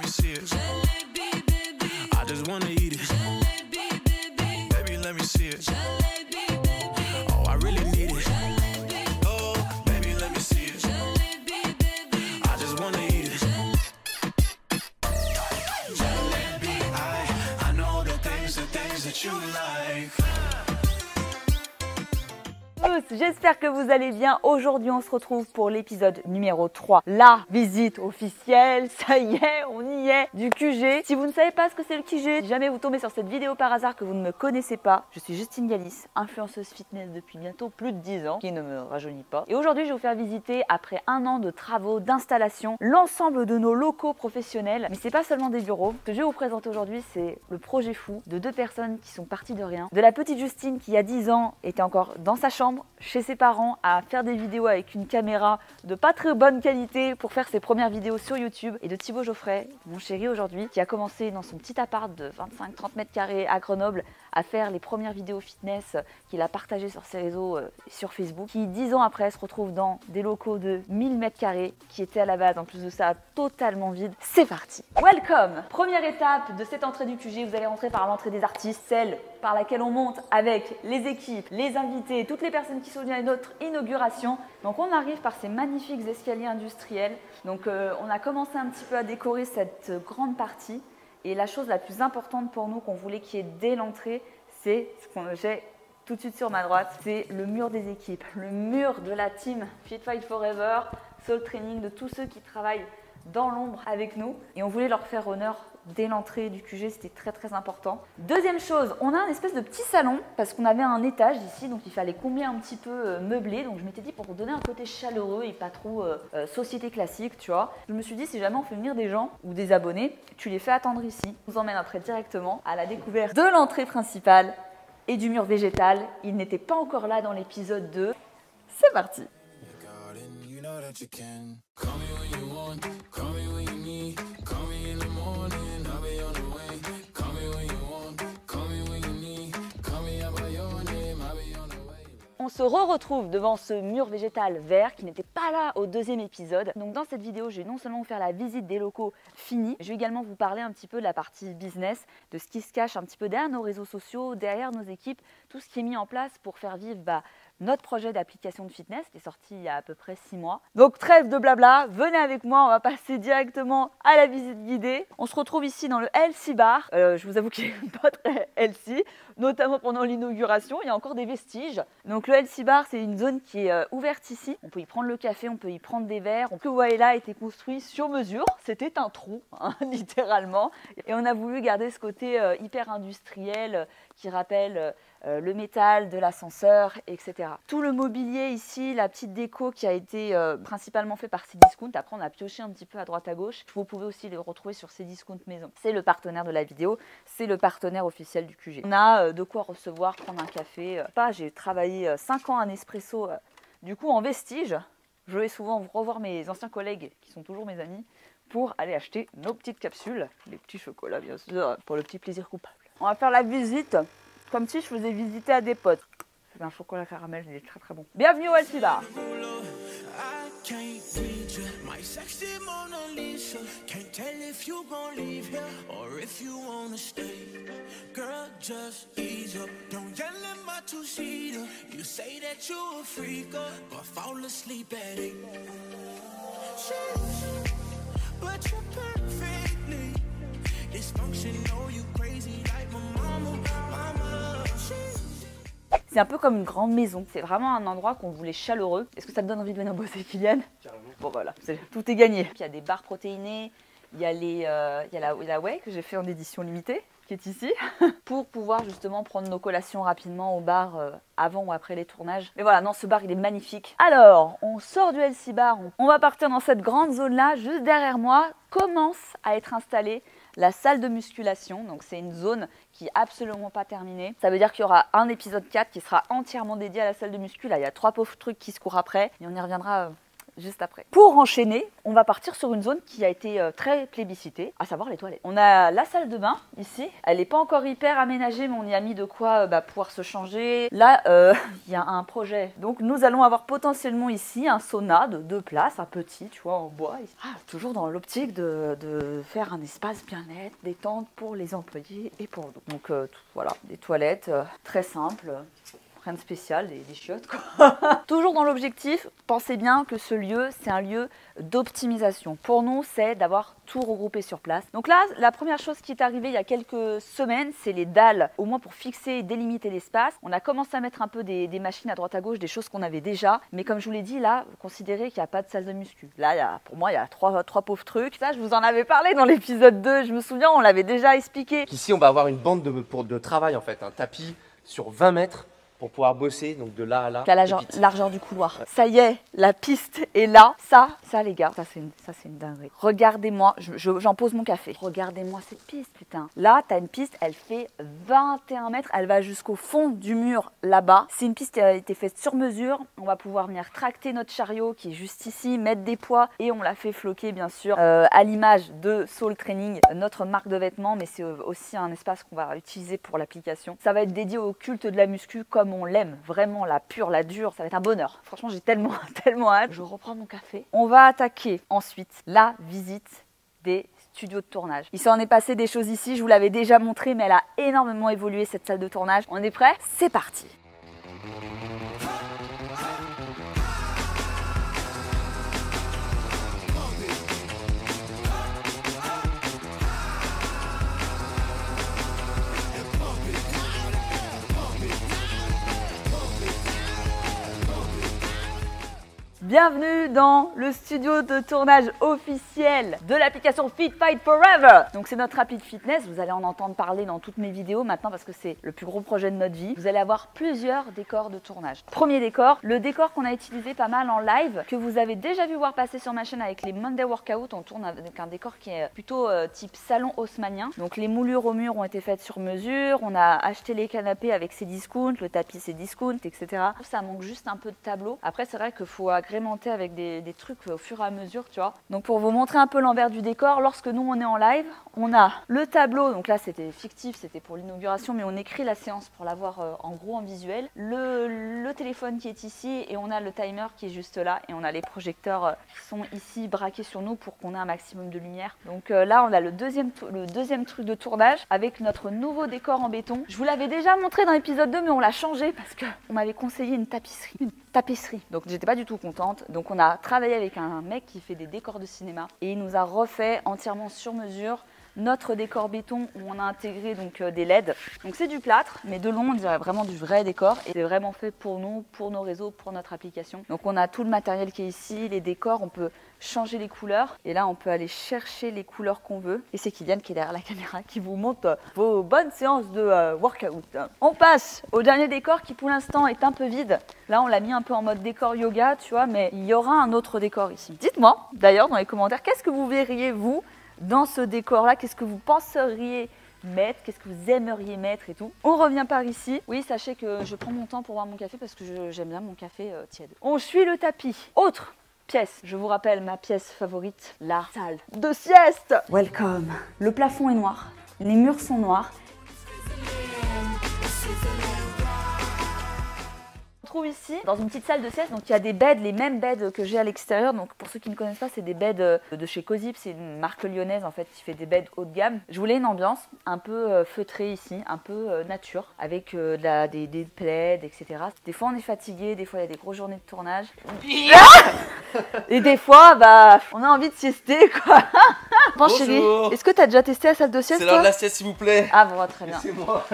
me see it. I just wanna eat it. Baby, let me see it. Oh, I really need it. Oh, baby, let me see it. I just wanna eat it. Jalebi, I know the things that you like. J'espère que vous allez bien. Aujourd'hui, on se retrouve pour l'épisode numéro 3. La visite officielle, ça y est, on y est, du QG. Si vous ne savez pas ce que c'est le QG, si jamais vous tombez sur cette vidéo par hasard que vous ne me connaissez pas, je suis Justine Galis, influenceuse fitness depuis bientôt plus de 10 ans, qui ne me rajeunit pas. Et aujourd'hui, je vais vous faire visiter, après un an de travaux, d'installation, l'ensemble de nos locaux professionnels. Mais c'est pas seulement des bureaux. Ce que je vais vous présenter aujourd'hui, c'est le projet fou de deux personnes qui sont parties de rien. De la petite Justine qui, il y a 10 ans, était encore dans sa chambre, chez ses parents, à faire des vidéos avec une caméra de pas très bonne qualité pour faire ses premières vidéos sur YouTube, et de Thibaut Geoffrey, mon chéri aujourd'hui, qui a commencé dans son petit appart de 25-30 mètres carrés à Grenoble à faire les premières vidéos fitness qu'il a partagées sur ses réseaux, sur Facebook, qui 10 ans après se retrouve dans des locaux de 1000 mètres carrés qui étaient à la base, en plus de ça, totalement vides. C'est parti! Welcome! Première étape de cette entrée du QG, vous allez rentrer par l'entrée des artistes, celle par laquelle on monte avec les équipes, les invités, toutes les personnes qui sont venues à notre inauguration. Donc on arrive par ces magnifiques escaliers industriels. Donc on a commencé un petit peu à décorer cette grande partie. Et la chose la plus importante pour nous qu'on voulait qu'il y ait dès l'entrée, c'est ce que j'ai tout de suite sur ma droite, c'est le mur des équipes, le mur de la team Fit Fight Forever, Soul Training, de tous ceux qui travaillent dans l'ombre avec nous. Et on voulait leur faire honneur dès l'entrée du QG, c'était très important. Deuxième chose, on a un espèce de petit salon parce qu'on avait un étage ici, donc il fallait combler un petit peu meublé. Donc je m'étais dit, pour donner un côté chaleureux et pas trop société classique, tu vois, je me suis dit, si jamais on fait venir des gens ou des abonnés, tu les fais attendre ici. On vous emmène après directement à la découverte de l'entrée principale et du mur végétal. Il n'était pas encore là dans l'épisode 2. C'est parti! On se retrouve devant ce mur végétal vert qui n'était pas là au deuxième épisode. Donc dans cette vidéo, je vais non seulement vous faire la visite des locaux finis, je vais également vous parler un petit peu de la partie business, de ce qui se cache un petit peu derrière nos réseaux sociaux, derrière nos équipes, tout ce qui est mis en place pour faire vivre notre projet d'application de fitness qui est sorti il y a à peu près 6 mois. Donc trêve de blabla, venez avec moi, on va passer directement à la visite guidée. On se retrouve ici dans le Healthy Bar. Je vous avoue qu'il n'est pas très healthy, notamment pendant l'inauguration, il y a encore des vestiges. Donc le Healthy Bar, c'est une zone qui est ouverte ici. On peut y prendre le café, on peut y prendre des verres. Ce que vous voyez là a été construit sur mesure. C'était un trou, hein, littéralement. Et on a voulu garder ce côté hyper industriel qui rappelle le métal de l'ascenseur, etc. Tout le mobilier ici, la petite déco qui a été principalement fait par Cdiscount. Après, on a pioché un petit peu à droite à gauche. Vous pouvez aussi le retrouver sur Cdiscount Maison. C'est le partenaire de la vidéo, c'est le partenaire officiel du QG. On a de quoi recevoir, prendre un café. J'ai travaillé 5 ans à Nespresso, du coup en vestige. Je vais souvent revoir mes anciens collègues qui sont toujours mes amis pour aller acheter nos petites capsules, les petits chocolats bien sûr, pour le petit plaisir coupable. On va faire la visite comme si je faisais visiter à des potes. C'est un chocolat caramel, il est très bon. Bienvenue au Healthy Bar. C'est un peu comme une grande maison. C'est vraiment un endroit qu'on voulait chaleureux. Est-ce que ça te donne envie de venir bosser, Kylian? Carrément. Bon voilà, tout est gagné. Il y a des barres protéinées, il y a la whey que j'ai fait en édition limitée, qui est ici, pour pouvoir justement prendre nos collations rapidement au bar avant ou après les tournages. Mais voilà, non, ce bar il est magnifique. Alors, on sort du Healthy Bar, on va partir dans cette grande zone là, juste derrière moi, commence à être installée la salle de musculation. Donc c'est une zone qui est absolument pas terminée. Ça veut dire qu'il y aura un épisode 4 qui sera entièrement dédié à la salle de muscu. Là, il y a 3 pauvres trucs qui se courent après et on y reviendra juste après. Pour enchaîner, on va partir sur une zone qui a été très plébiscitée, à savoir les toilettes. On a la salle de bain ici. Elle n'est pas encore hyper aménagée, mais on y a mis de quoi pouvoir se changer. Là, il y a un projet. Donc nous allons avoir potentiellement ici un sauna de 2 places, un petit, tu vois, en bois. Toujours dans l'optique de faire un espace bien-être, détente pour les employés et pour nous. Donc voilà, des toilettes très simples. Rien de spécial, des chiottes quoi. Toujours dans l'objectif, pensez bien que ce lieu, c'est un lieu d'optimisation. Pour nous, c'est d'avoir tout regroupé sur place. Donc là, la première chose qui est arrivée il y a quelques semaines, c'est les dalles, au moins pour fixer et délimiter l'espace. On a commencé à mettre un peu des machines à droite à gauche, des choses qu'on avait déjà. Mais comme je vous l'ai dit, là, considérez qu'il n'y a pas de salle de muscu. Là, pour moi, il y a trois pauvres trucs. Ça, je vous en avais parlé dans l'épisode 2, je me souviens, on l'avait déjà expliqué. Ici, on va avoir une bande de travail en fait, un tapis sur 20 mètres. Pour pouvoir bosser, donc de là à là. La largeur du couloir. Ouais. Ça y est, la piste est là. Ça les gars, ça c'est une dinguerie. Regardez-moi, j'en pose mon café. Regardez-moi cette piste, putain. Là, t'as une piste, elle fait 21 mètres. Elle va jusqu'au fond du mur là-bas. C'est une piste qui a été faite sur mesure. On va pouvoir venir tracter notre chariot qui est juste ici, mettre des poids et on l'a fait floquer, bien sûr, à l'image de Soul Training, notre marque de vêtements, mais c'est aussi un espace qu'on va utiliser pour l'application. Ça va être dédié au culte de la muscu comme on l'aime, vraiment la pure, la dure, ça va être un bonheur. Franchement, j'ai tellement hâte. Je reprends mon café. On va attaquer ensuite la visite des studios de tournage. Il s'en est passé des choses ici, je vous l'avais déjà montré, mais elle a énormément évolué cette salle de tournage. On est prêts? C'est parti! Bienvenue dans le studio de tournage officiel de l'application Fit Fight Forever. Donc c'est notre appli de fitness, vous allez en entendre parler dans toutes mes vidéos maintenant parce que c'est le plus gros projet de notre vie. Vous allez avoir plusieurs décors de tournage. Premier décor, le décor qu'on a utilisé pas mal en live, que vous avez déjà vu voir passer sur ma chaîne avec les Monday Workout. On tourne avec un décor qui est plutôt type salon haussmannien. Donc les moulures au mur ont été faites sur mesure, on a acheté les canapés avec ses discounts, le tapis c'est discount, etc. Ça manque juste un peu de tableau. Après c'est vrai qu'il faut agrémenter avec des trucs au fur et à mesure, tu vois. Donc pour vous montrer un peu l'envers du décor, lorsque nous on est en live, on a le tableau, donc là c'était fictif, c'était pour l'inauguration, mais on écrit la séance pour l'avoir en gros en visuel. Le téléphone qui est ici et on a le timer qui est juste là et on a les projecteurs qui sont ici braqués sur nous pour qu'on ait un maximum de lumière. Donc là on a le deuxième truc de tournage avec notre nouveau décor en béton. Je vous l'avais déjà montré dans l'épisode 2 mais on l'a changé parce qu'on m'avait conseillé une tapisserie. Donc j'étais pas du tout contente. Donc on a travaillé avec un mec qui fait des décors de cinéma et il nous a refait entièrement sur mesure notre décor béton où on a intégré donc des LED. Donc c'est du plâtre, mais de long on dirait vraiment du vrai décor et c'est vraiment fait pour nous, pour nos réseaux, pour notre application. Donc on a tout le matériel qui est ici, les décors, on peut changer les couleurs et là on peut aller chercher les couleurs qu'on veut. Et c'est Kylian qui est derrière la caméra qui vous montre vos bonnes séances de workout. On passe au dernier décor qui pour l'instant est un peu vide. Là on l'a mis un peu en mode décor yoga, tu vois, mais il y aura un autre décor ici. Dites-moi d'ailleurs dans les commentaires, qu'est-ce que vous verriez vous dans ce décor-là, qu'est-ce que vous penseriez mettre, qu'est-ce que vous aimeriez mettre et tout. On revient par ici. Oui, sachez que je prends mon temps pour boire mon café parce que j'aime bien mon café tiède. On suit le tapis. Autre pièce, je vous rappelle ma pièce favorite, la salle de sieste. Welcome. Le plafond est noir, les murs sont noirs. Trouve ici dans une petite salle de sieste, donc il y a des beds, les mêmes beds que j'ai à l'extérieur. Donc pour ceux qui ne connaissent pas, c'est des beds de chez Cozip, c'est une marque lyonnaise en fait qui fait des beds haut de gamme. Je voulais une ambiance un peu feutrée ici, un peu nature, avec des plaids, etc. Des fois on est fatigué, des fois il y a des grosses journées de tournage. Et des fois, on a envie de siester quoi. Bon chérie, est-ce que tu as déjà testé la salle de sieste? C'est l'heure de la sieste s'il vous plaît. Ah bon, très bien. C'est moi.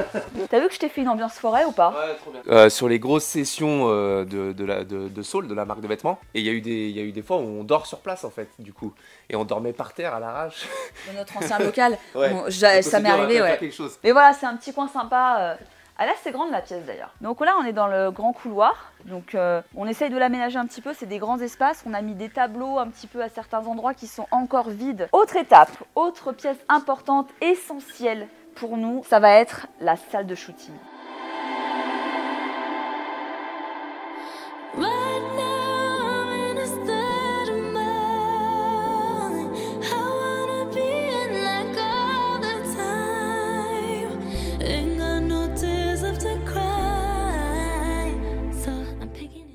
T'as vu que je t'ai fait une ambiance forêt ou pas? Ouais, trop bien. Sur les grosses sessions de Soul, de la marque de vêtements, et il y a eu des fois où on dort sur place en fait, du coup, et on dormait par terre à l'arrache. Dans notre ancien local, ouais. Bon, ça m'est arrivé, ouais. Mais voilà, c'est un petit coin sympa. Elle est assez grande la pièce d'ailleurs. Donc là, on est dans le grand couloir. Donc on essaye de l'aménager un petit peu. C'est des grands espaces. On a mis des tableaux un petit peu à certains endroits qui sont encore vides. Autre étape, autre pièce importante, essentielle pour nous, ça va être la salle de shooting. Right now I'm in a state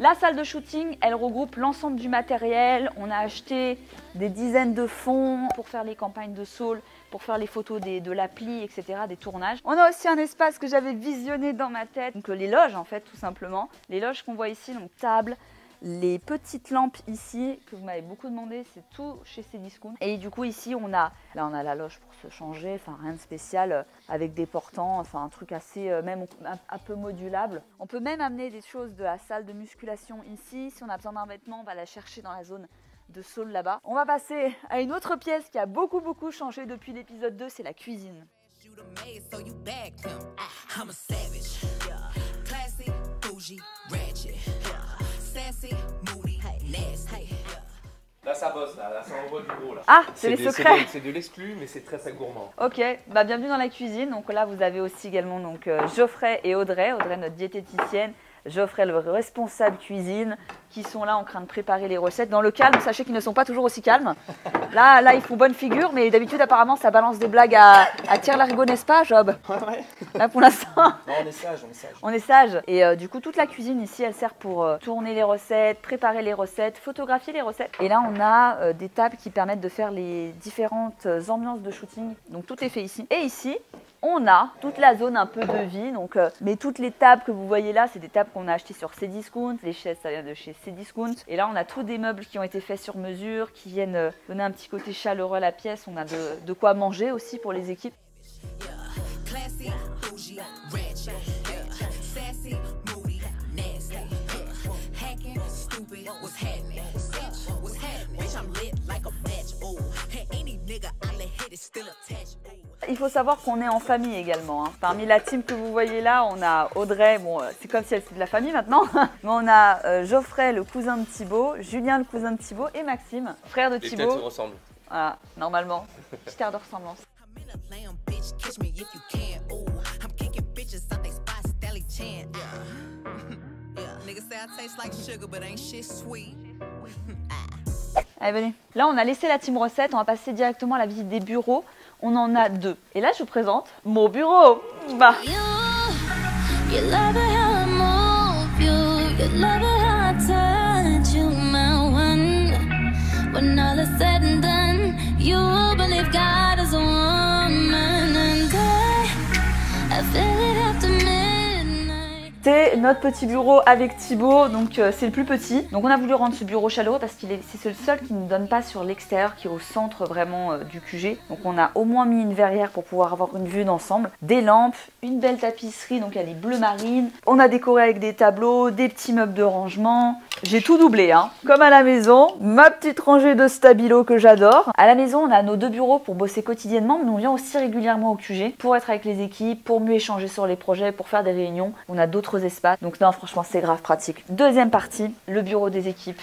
La salle de shooting, elle regroupe l'ensemble du matériel. On a acheté des dizaines de fonds pour faire les campagnes de Saul, pour faire les photos de l'appli, etc., des tournages. On a aussi un espace que j'avais visionné dans ma tête, donc les loges en fait, tout simplement. Les loges qu'on voit ici, donc table, les petites lampes ici, que vous m'avez beaucoup demandé, c'est tout chez Cdiscount. Et du coup ici, on a la loge pour se changer, enfin rien de spécial, avec des portants, enfin un truc assez, même un peu modulable. On peut même amener des choses de la salle de musculation ici. Si on a besoin d'un vêtement, on va la chercher dans la zone de Saul là-bas. On va passer à une autre pièce qui a beaucoup changé depuis l'épisode 2, c'est la cuisine. Là ça bosse, là ça envoie du gros là. Ah, c'est les secrets. C'est de l'exclu mais c'est très gourmand. Ok, bah bienvenue dans la cuisine. Donc là vous avez aussi également donc, Geoffrey et Audrey. Audrey notre diététicienne, Geoffrey le responsable cuisine, qui sont là en train de préparer les recettes. Dans le calme, sachez qu'ils ne sont pas toujours aussi calmes. Là ils font bonne figure, mais d'habitude apparemment ça balance des blagues à tire-larigot, n'est-ce pas Job? Ouais. Là pour l'instant, Non, on est sage, on est sage. on est sage. Et du coup toute la cuisine ici, elle sert pour tourner les recettes, préparer les recettes, photographier les recettes. Et là on a des tables qui permettent de faire les différentes ambiances de shooting. Donc tout est fait ici. Et ici, on a toute la zone un peu de vie, donc, mais toutes les tables que vous voyez là, c'est des tables qu'on a achetées sur Cdiscount, les chaises ça vient de chez Cdiscount. Et là on a tous des meubles qui ont été faits sur mesure, qui viennent donner un petit côté chaleureux à la pièce. On a de quoi manger aussi pour les équipes. Il faut savoir qu'on est en famille également. Hein. Parmi la team que vous voyez là, on a Audrey, bon c'est comme si elle était de la famille maintenant, mais on a Geoffrey, le cousin de Thibaut, Julien, le cousin de Thibaut, et Maxime, frère de Thibaut. Les têtes se ressemblent. Voilà, normalement, petite air de ressemblance. Allez, venez. Là, on a laissé la team recette, on va passer directement à la visite des bureaux. On en a 2. Et là, je vous présente mon bureau. Bah. C'est notre petit bureau avec Thibaut, donc c'est le plus petit. Donc on a voulu rendre ce bureau chaleureux parce que c'est le seul qui ne donne pas sur l'extérieur, qui est au centre vraiment du QG. Donc on a au moins mis une verrière pour pouvoir avoir une vue d'ensemble. Des lampes, une belle tapisserie, donc elle est bleu marine. On a décoré avec des tableaux, des petits meubles de rangement. J'ai tout doublé, hein. Comme à la maison, ma petite rangée de stabilo que j'adore. À la maison, on a nos 2 bureaux pour bosser quotidiennement, mais on vient aussi régulièrement au QG pour être avec les équipes, pour mieux échanger sur les projets, pour faire des réunions. On a d'autres espaces, donc non, franchement, c'est grave pratique. Deuxième partie, le bureau des équipes.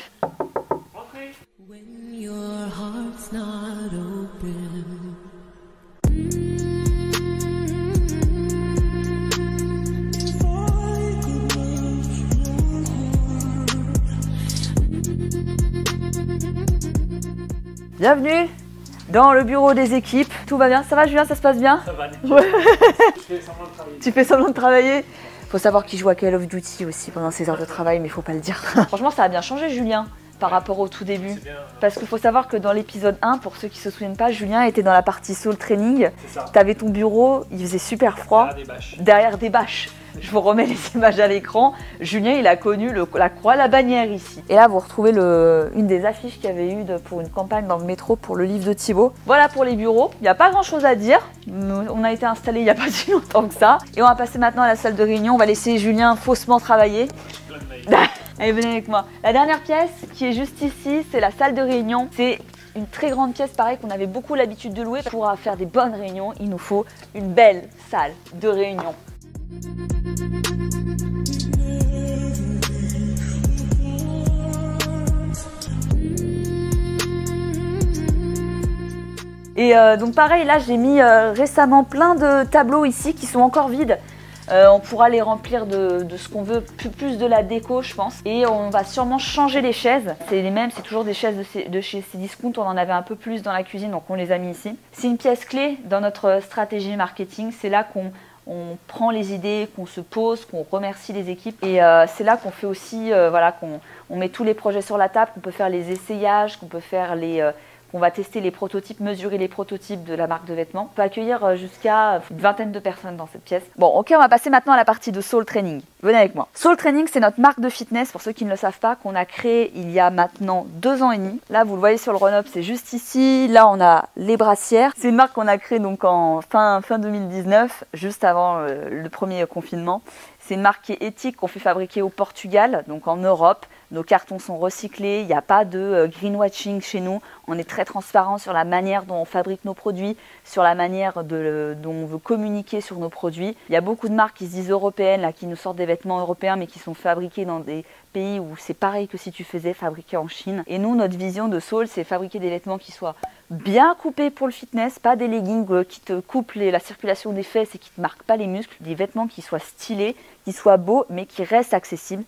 Bienvenue dans le bureau des équipes. Tout va bien? Ça va Julien? Ça se passe bien? Ça va, nickel. Ouais. Je fais semblant de travailler. Tu fais semblant de travailler? Faut savoir qu'il joue à Call of Duty aussi pendant ses heures de travail, mais faut pas le dire. Franchement, ça a bien changé Julien par rapport au tout début. Bien, Parce qu'il faut savoir que dans l'épisode 1, pour ceux qui se souviennent pas, Julien était dans la partie Soul Training. c'est ça. T'avais ton bureau, il faisait super froid. Des bâches. Derrière des bâches. Je vous remets les images à l'écran. Julien, il a connu la croix, la bannière ici. Et là, vous retrouvez une des affiches qu'il y avait eu pour une campagne dans le métro pour le livre de Thibaut. Voilà pour les bureaux. Il n'y a pas grand chose à dire. On a été installés il n'y a pas si longtemps que ça. Et on va passer maintenant à la salle de réunion. On va laisser Julien faussement travailler. Allez, venez avec moi. La dernière pièce qui est juste ici, c'est la salle de réunion. C'est une très grande pièce, pareil, qu'on avait beaucoup l'habitude de louer. Pour faire des bonnes réunions, il nous faut une belle salle de réunion. Et donc pareil, là j'ai mis récemment plein de tableaux ici qui sont encore vides. On pourra les remplir de ce qu'on veut, plus de la déco je pense. Et on va sûrement changer les chaises. C'est les mêmes, c'est toujours des chaises de chez Cdiscount. On en avait un peu plus dans la cuisine, donc on les a mis ici. C'est une pièce clé dans notre stratégie marketing. C'est là qu'on on prend les idées, qu'on se pose, qu'on remercie les équipes. Et c'est là qu'on fait aussi, voilà, qu'on met tous les projets sur la table, qu'on peut faire les essayages, qu'on peut faire qu'on va tester les prototypes, mesurer les prototypes de la marque de vêtements. On peut accueillir jusqu'à une vingtaine de personnes dans cette pièce. Bon, ok, on va passer maintenant à la partie de Soul Training. Venez avec moi. Soul Training, c'est notre marque de fitness, pour ceux qui ne le savent pas, qu'on a créée il y a maintenant 2 ans et demi. Là, vous le voyez sur le run-up, c'est juste ici. Là, on a les brassières. C'est une marque qu'on a créée donc en fin 2019, juste avant le premier confinement. C'est une marque qui est éthique, qu'on fait fabriquer au Portugal, donc en Europe. Nos cartons sont recyclés, il n'y a pas de greenwashing chez nous. On est très transparent sur la manière dont on fabrique nos produits, sur la manière dont on veut communiquer sur nos produits. Il y a beaucoup de marques qui se disent européennes, là, qui nous sortent des vêtements européens, mais qui sont fabriqués dans des pays où c'est pareil que si tu faisais fabriquer en Chine. Et nous, notre vision de Soul, c'est fabriquer des vêtements qui soient bien coupés pour le fitness, pas des leggings qui te coupent la circulation des fesses et qui ne te marquent pas les muscles. Des vêtements qui soient stylés, qui soient beaux, mais qui restent accessibles.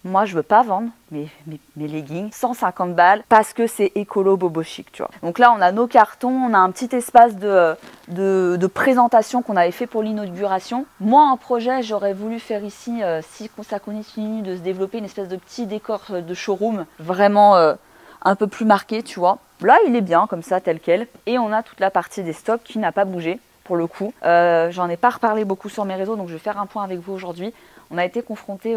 Moi, je veux pas vendre mes leggings 150 balles parce que c'est écolo bobo chic, tu vois. Donc là, on a nos cartons, on a un petit espace de présentation qu'on avait fait pour l'inauguration. Moi, en projet, j'aurais voulu faire ici, si ça continue de se développer, une espèce de petit décor de showroom vraiment un peu plus marqué, tu vois. Là, il est bien comme ça, tel quel. Et on a toute la partie des stocks qui n'a pas bougé pour le coup. J'en ai pas reparlé beaucoup sur mes réseaux, donc je vais faire un point avec vous aujourd'hui. On a été confrontés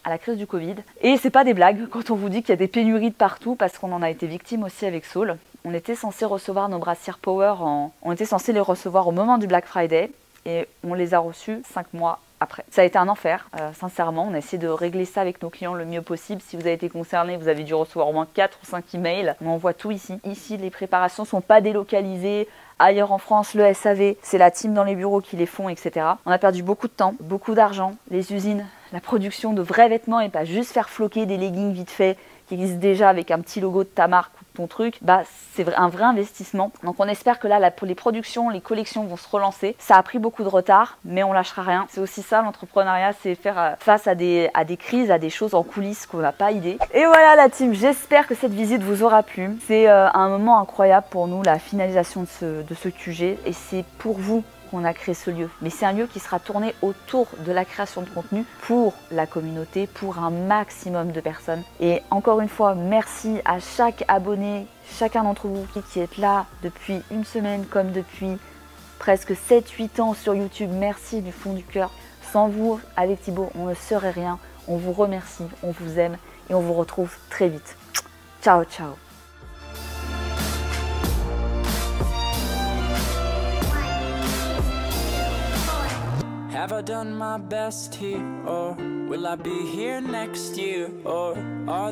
à la crise du Covid. Et c'est pas des blagues quand on vous dit qu'il y a des pénuries de partout, parce qu'on en a été victime aussi avec Soul. On était censé recevoir nos brassières Power, on était censé les recevoir au moment du Black Friday et on les a reçus 5 mois après. Ça a été un enfer, sincèrement. On a essayé de régler ça avec nos clients le mieux possible. Si vous avez été concerné, vous avez dû recevoir au moins 4 ou 5 emails. On envoie tout ici. Ici, les préparations sont pas délocalisées. Ailleurs en France, le SAV, c'est la team dans les bureaux qui les font, etc. On a perdu beaucoup de temps, beaucoup d'argent. Les usines, la production de vrais vêtements et pas juste faire floquer des leggings vite fait qui existent déjà avec un petit logo de ta marque ou de ton truc, bah c'est un vrai investissement. Donc on espère que là, pour les productions, les collections vont se relancer. Ça a pris beaucoup de retard, mais on lâchera rien. C'est aussi ça l'entrepreneuriat, c'est faire face à des crises, à des choses en coulisses qu'on n'a pas idée. Et voilà la team, j'espère que cette visite vous aura plu. C'est un moment incroyable pour nous, la finalisation de ce QG, et c'est pour vous qu'on a créé ce lieu. Mais c'est un lieu qui sera tourné autour de la création de contenu pour la communauté, pour un maximum de personnes. Et encore une fois, merci à chaque abonné, chacun d'entre vous qui est là depuis une semaine comme depuis presque 7-8 ans sur YouTube. Merci du fond du cœur. Sans vous, avec Thibaut, on ne serait rien. On vous remercie, on vous aime et on vous retrouve très vite. Ciao, ciao. Have I done my best here, or will I be here next year, or are